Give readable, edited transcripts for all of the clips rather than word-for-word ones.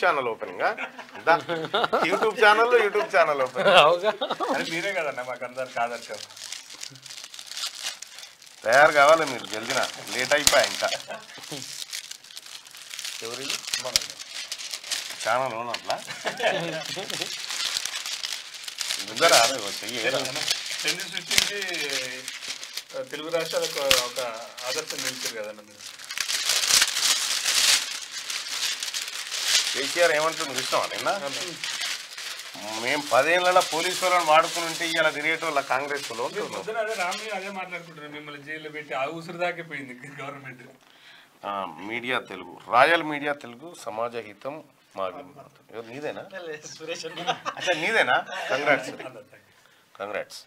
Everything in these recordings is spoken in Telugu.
Channel opening YouTube channel open మీరే కదన్నా మాకు అందరు కాదర్శం తయారు కావాలి మీరు జల్దిన లేట్ అయిపోయా ఇంకా ఎవరి ఛానల్ అట్లా ముందరా సృష్టించి తెలుగు రాష్ట్రాలకు ఒక ఆదర్శం నిలిచారు కదన్న మీరు కేసీఆర్ ఏమంటుంది చూసినావా నిన్న మేము 10 ఏళ్ళ పోలీసు వాళ్ళని వాడుకుని ఉంటే ఇలా తిరిగేటోళ్ళ కాంగ్రెస్ లో అదే మాట్లాడుకుంటారు మిమ్మల్ని జైల్లో పెట్టి ఆ ఉసురు దాకిపోయింది government media Telugu royal media Telugu సమాజ హితం మా నీదేనా అచ్చా నీదేనా కంగ్రాట్స్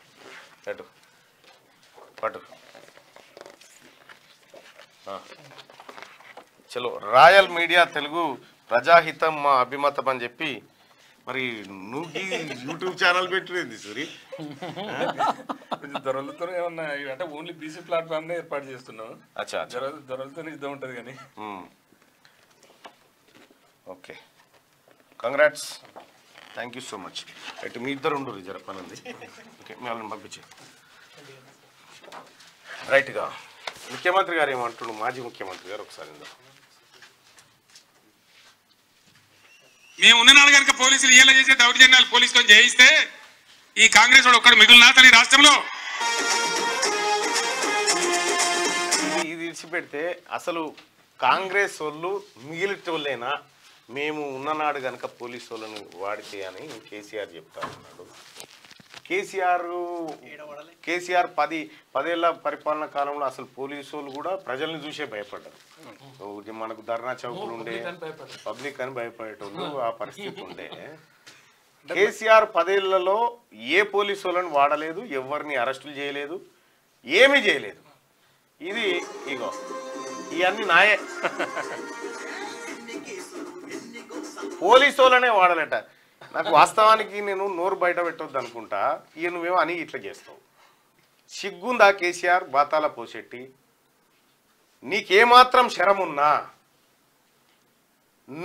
పట్టు చలో రాయల్ మీడియా తెలుగు ప్రజాహితం మా అభిమతం అని చెప్పి మరి నువ్వు యూట్యూబ్ ఛానల్ పెట్టింది సూరి దొరలతో ఏమన్నా అంటే ఓన్లీ బీసీ ప్లాట్ఫామ్ ఏర్పాటు చేస్తున్నావు అచ్చా దొరలతో యుద్ధం ఉంటుంది కానీ okay congrats thank you so much అయితే మీ ఇద్దరు ఉండరు జర పని ఉంది ఓకే మీ వాళ్ళని పంపించే రైట్గా ముఖ్యమంత్రి గారు ఏమంటున్నారు మాజీ ముఖ్యమంత్రి గారు ఒకసారి మేము ఉన్నాడు కనుక పోలీసులు ఇలా చేసే దౌర్జన్యాలు పోలీసుతో చేయిస్తే ఈ కాంగ్రెస్ వాడు ఒక్కడు మిగులు తల్లి రాష్ట్రంలో ఇది విడిచిపెడితే అసలు కాంగ్రెస్ వాళ్ళు మిగిలిటోళ్ళైనా మేము ఉన్ననాడు కనుక పోలీసు వాళ్ళని వాడితే అని కేసీఆర్ చెప్తా ఉన్నాడు. కేసీఆర్ 10 ఏళ్ల పరిపాలన కాలంలో అసలు పోలీసు వాళ్ళు కూడా ప్రజల్ని చూసే భయపడ్డారు. మనకు ధర్నా చౌకులు ఉండే పబ్లిక్ అని భయపడేటోళ్ళు ఆ పరిస్థితి ఉండే. కేసీఆర్ 10 ఏళ్లలో ఏ పోలీసు వాళ్ళని వాడలేదు, ఎవరిని అరెస్టులు చేయలేదు, ఏమీ చేయలేదు. ఇది ఇగో ఇవన్నీ నాయే పోలీసు వాళ్ళనే వాడాలట. నాకు వాస్తవానికి నేను నోరు బయట పెట్టొద్దు అనుకుంటా, ఇక నువ్వేమో అని ఇట్లా చేస్తావు. సిగ్గుందా కేసీఆర్ బాతాల పోసెట్టి? నీకేమాత్రం శరమున్నా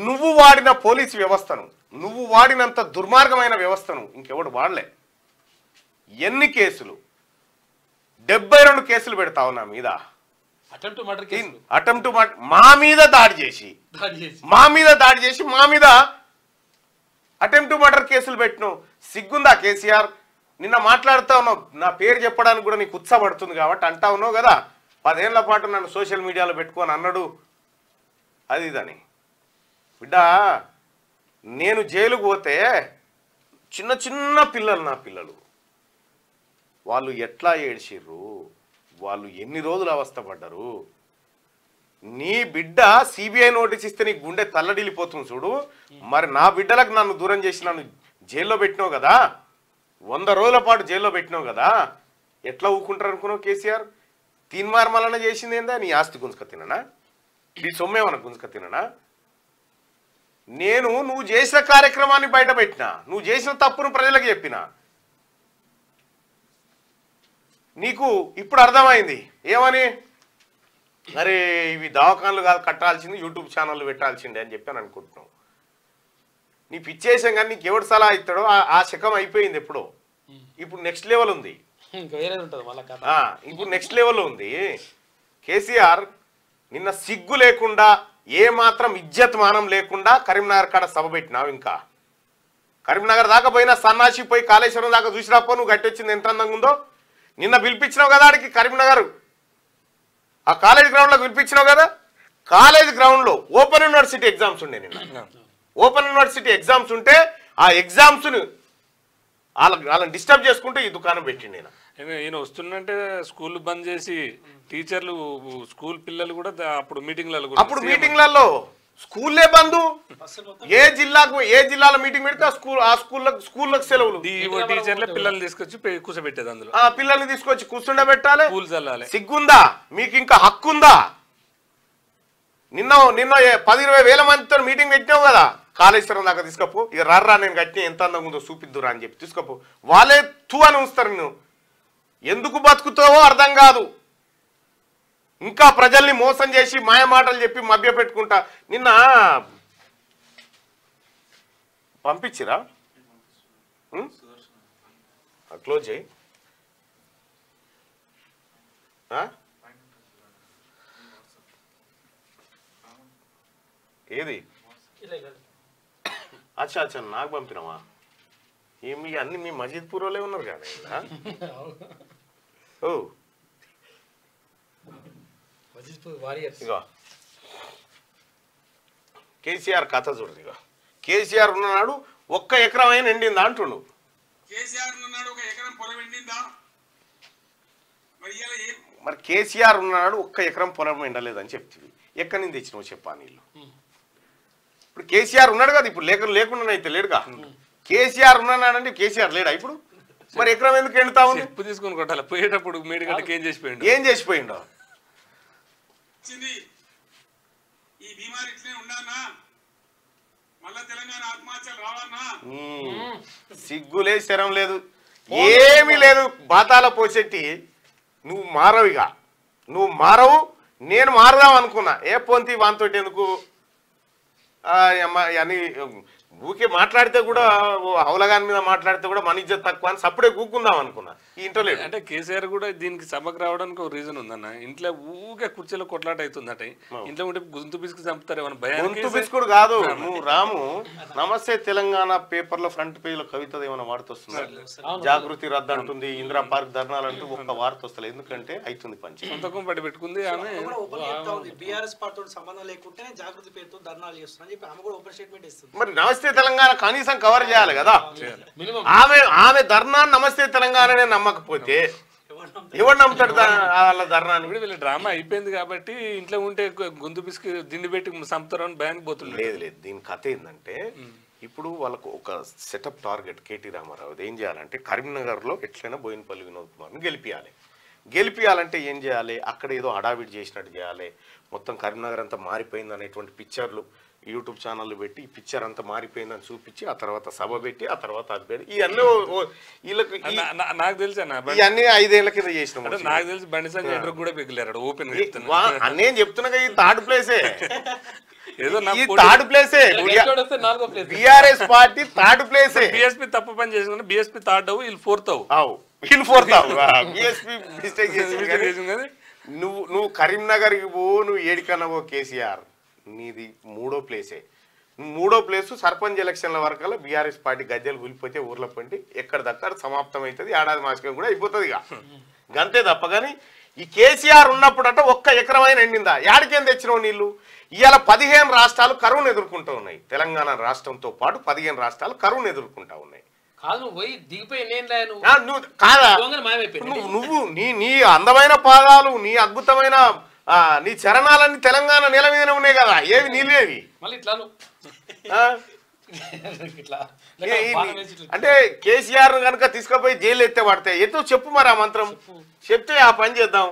నువ్వు వాడిన పోలీసు వ్యవస్థను, నువ్వు వాడినంత దుర్మార్గమైన వ్యవస్థను ఇంకెవడు వాడలే. ఎన్ని కేసులు? 72 కేసులు పెడతావు నా మీద. అటెంప్ట్ మా మీద దాడి చేసి మా మీద అటెంప్ట్ మర్డర్ కేసులు పెట్టినావు. సిగ్గుందా కేసీఆర్? నిన్న మాట్లాడుతా ఉన్నావు, నా పేరు చెప్పడానికి కూడా నీకు ఉత్సాహపడుతుంది కాబట్టి అంటా ఉన్నావు కదా, 10 ఏళ్ల పాటు నన్ను సోషల్ మీడియాలో పెట్టుకొని అన్నాడు అది ఇదని. బిడ్డ నేను జైలుకు పోతే చిన్న చిన్న పిల్లలు, నా పిల్లలు వాళ్ళు ఎట్లా ఏడ్చిర్రు, వాళ్ళు ఎన్ని రోజులు అవస్థపడ్డారు. నీ బిడ్డ సిబిఐ నోటీస్ ఇస్తే నీ గుండె తల్లడిల్లిపోతుంది చూడు. మరి నా బిడ్డలకు నన్ను దూరం చేసి నన్ను జైల్లో పెట్టినావు కదా, 100 రోజుల పాటు జైల్లో పెట్టినావు కదా, ఎట్లా ఊకుంటారు అనుకున్నావు కేసీఆర్? తీన్మార్మలన చేసింది ఏందా? నీ ఆస్తి గుంజుక తిననా, నీ సొమ్మేమన్నా గుంజుక తిననా? నువ్వు చేసిన కార్యక్రమాన్ని బయట పెట్టినా, నువ్వు చేసిన తప్పును ప్రజలకు చెప్పినా. నీకు ఇప్పుడు అర్థమైంది ఏమని? అరే ఇవి దవాఖాన్లు కాదు కట్టాల్సింది, యూట్యూబ్ ఛానళ్ళు పెట్టాల్సిందే అని చెప్పి అని అనుకుంటున్నావు. నీ పిచ్చేసాం కానీ నీకు ఎవడు సలహా ఇస్తాడో ఆ శకం అయిపోయింది ఎప్పుడో. ఇప్పుడు నెక్స్ట్ లెవెల్ ఉంది, ఇప్పుడు నెక్స్ట్ లెవెల్ ఉంది. కేసీఆర్ నిన్న సిగ్గు లేకుండా, ఏ మాత్రం ఇజ్జత్ మానం లేకుండా కరీంనగర్ కాడ సభ పెట్టినావు. ఇంకా కరీంనగర్ దాకా పోయినా సన్నాసి పోయి కాళేశ్వరం దాకా చూసిరాపో నువ్వు గట్టొచ్చింది ఎంత అందంగా ఉందో. నిన్న పిలిపించినావు కదా ఆడికి కరీంనగర్, ఆ కాలేజ్ గ్రౌండ్లో పిలిపించినావు కదా. కాలేజ్ గ్రౌండ్లో ఓపెన్ యూనివర్సిటీ ఎగ్జామ్స్ ఉండే. నిన్న ఓపెన్ యూనివర్సిటీ ఎగ్జామ్స్ ఉంటే ఆ ఎగ్జామ్స్ని వాళ్ళని డిస్టర్బ్ చేసుకుంటూ ఈ దుకాణం పెట్టిండు. ఈయన వస్తున్నంటే స్కూల్ బంద్ చేసి టీచర్లు, స్కూల్ పిల్లలు కూడా అప్పుడు మీటింగ్లలో స్కూల్లే బంధు. ఏ జిల్లాలో మీటింగ్ పెడితే ఆ స్కూళ్ళకు సెలవులు. టీచర్లే పిల్లల్ని తీసుకొచ్చి కూర్చోబెట్టేది, అందులో పిల్లల్ని తీసుకొచ్చి కూర్చుండబెట్టాలి. స్కూల్ చల్లాలి. సిగ్గుందా మీకు? ఇంకా హక్కుందా? నిన్న 10-20 వేల మందితో మీటింగ్ పెట్టినావు కదా, కాళేశ్వరం దాకా తీసుకపో, ఇక రర్రా నేను కట్టిన ఎంత అందంగా ఉందో చూపిద్దురా అని చెప్పి తీసుకపో. వాళ్ళే తూ అని ఉంచుతారు. నువ్వు ఎందుకు బతుకుతావో అర్థం కాదు. ఇంకా ప్రజల్ని మోసం చేసి మాయ మాటలు చెప్పి మభ్య పెట్టుకుంటా. నిన్న పంపించిరా క్లోజ్ చేయి ఏది అచ్చా అచ్చా నాకు పంపినావా ఏమి అన్ని మీ మజీద్ పూర్వలే ఉన్నారు కానీ ఓ ఇగో కేసీఆర్ కథ చూడదు ఇక కేసీఆర్ ఉన్నాడు ఒక్క ఎకరం అయినా ఎండిందా అంటుండు మరి కేసీఆర్ ఉన్నాడు ఒక్క ఎకరం పొలం ఎండలేదని చెప్తుంది ఎక్కడి నుంచి తెచ్చినావు చెప్పా నీళ్ళు ఇప్పుడు కేసీఆర్ ఉన్నాడు కదా ఇప్పుడు లేకుండా అయితే లేడుగా కేసీఆర్ ఉన్నాడంటే కేసీఆర్ లేడా ఇప్పుడు మరి ఎకరం ఎందుకు ఎండుతా ఉంది తీసుకుని కొట్టాలి పోయేటప్పుడు మేడిగడ్డకి ఏం చేసిపోయిండో సిగ్గులే శరం లేదు ఏమీ లేదు బాతాల పోసెట్టి నువ్వు మారవిగా నువ్వు మారవు నేను మారదాం అనుకున్నా ఏ పొంతి వానితోటి ఎందుకు అని ఊకే మాట్లాడితే కూడా హౌలగాని మీద మాట్లాడితే కూడా మన ఇజ్జత్ తక్కువ అని సప్పుడే కూకుందాం అనుకున్నా ఈ ఇంట్లో లేదు అంటే కేసీఆర్ కూడా దీనికి సభకు రావడానికి ఒక రీజన్ ఉందన్న ఇంట్లో ఊకే కుర్చీలో కొట్లాట అవుతుందట ఇంట్లో ఉంటే గొంతు పిసుకు చంపుతారు గొంతు పిసుకుడు కాదు నువ్వు రాము నమస్తే తెలంగాణ పేపర్ లో ఫ్రంట్ పేజ్ లో కవిత ఏమైనా వార్త వస్తుంది జాగృతి రద్దు అంటుంది ఇందిరా పార్క్ ధర్నాలు అంటూ ఒక్క వార్త వస్తలే ఎందుకంటే అవుతుంది పంచి సొంతకం పడి పెట్టుకుంది ఆమె బీఆర్ఎస్ పార్టీ సంబంధం లేకుంటే జాగృతి పేరుతో ధర్నాలు చేస్తున్నా చెప్పి ఆమె కూడా ఓపెన్ స్టేట్మెంట్ ఇస్తుంది మరి నమస్తే తెలంగాణ కనీసం కవర్ చేయాలి కదా ఆమె ధర్నా నమస్తే తెలంగాణనే నమ్మకపోతే ఎవరు నమ్ముతాడు వాళ్ళ ధర్నాన్ని వీళ్ళ డ్రామా అయిపోయింది కాబట్టి ఇంట్లో ఉంటే గొంతు పిసికి దిండి పెట్టి చంపుతారు అని భయానికి పోతుంది లేదు దీని కథ ఏంటంటే ఇప్పుడు వాళ్ళకు ఒక సెటప్ టార్గెట్ కేటీ రామారావు ఏం చేయాలంటే కరీంనగర్లో ఎట్లయినా బోయినపల్లి వినోద్ కుమార్ని గెలిపియాలంటే ఏం చేయాలి అక్కడ ఏదో హడావిడి చేసినట్టు చేయాలి మొత్తం కరీంనగర్ అంతా మారిపోయింది అనేటువంటి పిక్చర్లు యూట్యూబ్ ఛానళ్ళు పెట్టి ఈ పిక్చర్ అంతా మారిపోయిందని చూపించి ఆ తర్వాత సభ పెట్టి ఆ తర్వాత అది పెట్టి ఇవన్నీ వీళ్ళకి నాకు తెలుసు ఇవన్నీ 5 ఏళ్ల కింద చేసినాం నాకు తెలిసి బండి సంజయ్ ఎంట్రకు కూడా పెగిలారు ఓపెన్ నేను చెప్తున్నా ఈ థర్డ్ ప్లేసే ఏదో థర్డ్ ప్లేసే బీఆర్ఎస్ పార్టీ థర్డ్ ప్లేసే బీఎస్పీ తప్పు పని చేసిన బీఎస్పీ థర్డ్ అవు వీళ్ళు ఫోర్త్ అవు బీఎస్పీ మిస్టేక్ చేసి నువ్వు కరీంనగర్కి పో నువ్వు ఏడికన్నా పో కేసీఆర్ నీది 3వ ప్లేసే 3వ ప్లేసు సర్పంచ్ ఎలక్షన్ల వరకల్లా బీఆర్ఎస్ పార్టీ గద్దెలు కూలిపోతే ఊర్లో పండి ఎక్కడిదక్కడ సమాప్తం అవుతుంది ఏడాది మాసకం కూడా అయిపోతుంది ఇక గంతే తప్ప కానీ ఈ కేసీఆర్ ఉన్నప్పుడట ఒక్క ఎకరమైన ఎండిందా యాడికేం తెచ్చినావు నీళ్ళు ఇవాళ 15 రాష్ట్రాలు కరువును ఎదుర్కొంటూ ఉన్నాయి తెలంగాణ రాష్ట్రంతో పాటు 15 రాష్ట్రాలు కరువును ఎదుర్కొంటా ఉన్నాయి నువ్వు నీ అందమైన పాదాలు నీ అద్భుతమైన నీ చరణాలన్నీ తెలంగాణ నేల మీదనే ఉన్నాయి కదా ఏవి నీళ్ళేవి అంటే కేసీఆర్ కనుక తీసుకుపోయి జైలు ఎత్తే పడతాయి ఎటు చెప్పు మరి ఆ మంత్రం చెప్తే ఆ పని చేద్దాం.